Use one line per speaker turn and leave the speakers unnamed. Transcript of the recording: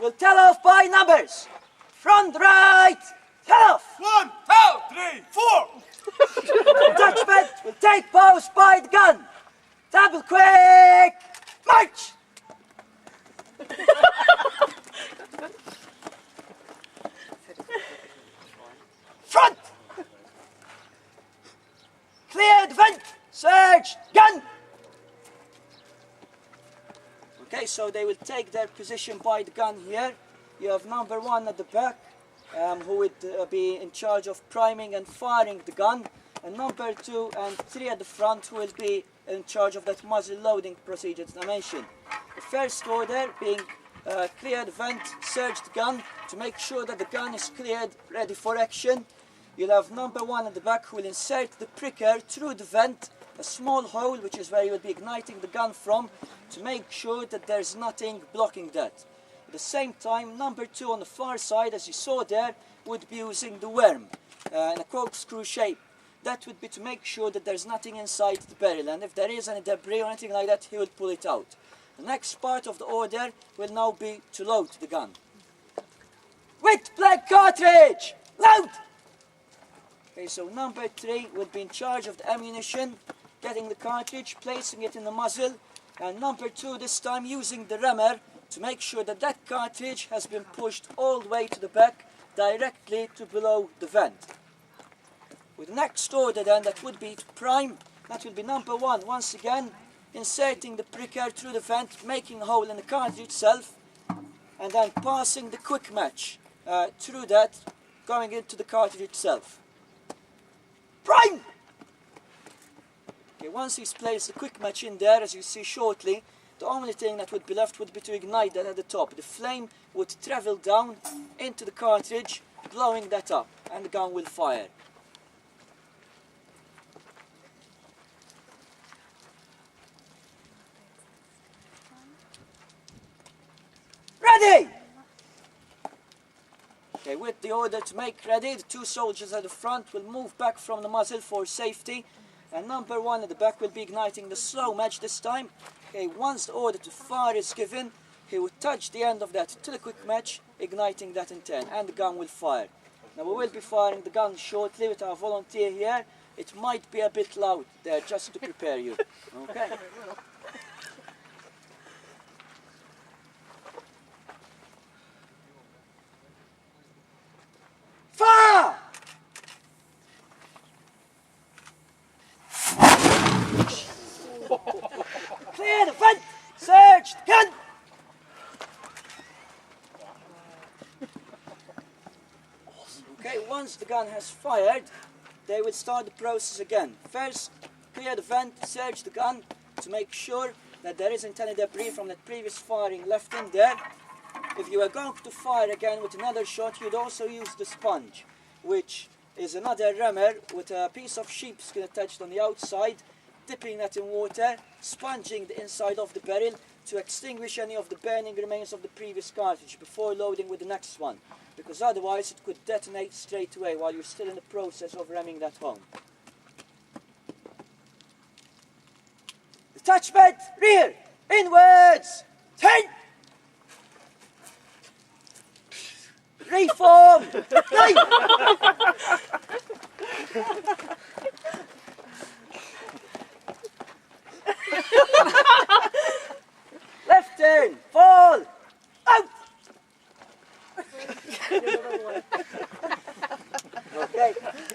will tell off by numbers. Front right, tell off.
1, 2, 3, 4.
Detachment will take post by the gun. Double quick, march. Front. Cleared vent, search, gun. Okay, so they will take their position by the gun here. You have number 1 at the back, who would be in charge of priming and firing the gun, and number 2 and 3 at the front, who will be in charge of that muzzle loading procedure that I mentioned. The first order being cleared vent, search the gun to make sure that the gun is cleared, ready for action. You'll have number 1 at the back who will insert the pricker through the vent, a small hole which is where you will be igniting the gun from, to make sure that there's nothing blocking that. At the same time, number 2 on the far side, as you saw there, would be using the worm in a corkscrew shape. That would be to make sure that there's nothing inside the barrel, and if there is any debris or anything like that, he will pull it out. The next part of the order will now be to load the gun. With black cartridge, load! Okay, so number 3 will be in charge of the ammunition, getting the cartridge, placing it in the muzzle, and number 2 this time using the rammer to make sure that that cartridge has been pushed all the way to the back, directly to below the vent. With the next order then, that would be to prime. That will be number 1, once again, inserting the pricker through the vent, making a hole in the cartridge itself, and then passing the quick match through that, going into the cartridge itself. Prime! Okay, once he's placed the quick match in there, as you see shortly, the only thing that would be left would be to ignite that at the top. The flame would travel down into the cartridge, blowing that up, and the gun will fire. Ready! Okay, with the order to make ready, the 2 soldiers at the front will move back from the muzzle for safety, and number 1 at the back will be igniting the slow match this time. Okay, once the order to fire is given, he will touch the end of that to the quick match, igniting that in turn, and the gun will fire. Now we will be firing the gun shortly with our volunteer here. It might be a bit loud there, just to prepare you. Okay. Fire! Clear the vent! Search the gun! Okay, once the gun has fired, they will start the process again. First, clear the vent, search the gun to make sure that there isn't any debris from that previous firing left in there. If you are going to fire again with another shot, you'd also use the sponge, which is another rammer with a piece of sheepskin attached on the outside, dipping that in water, sponging the inside of the barrel to extinguish any of the burning remains of the previous cartridge before loading with the next one, because otherwise it could detonate straight away while you're still in the process of ramming that home. Detachment, rear, inwards, turn! Reform! Right! Left turn, fall, out! Okay.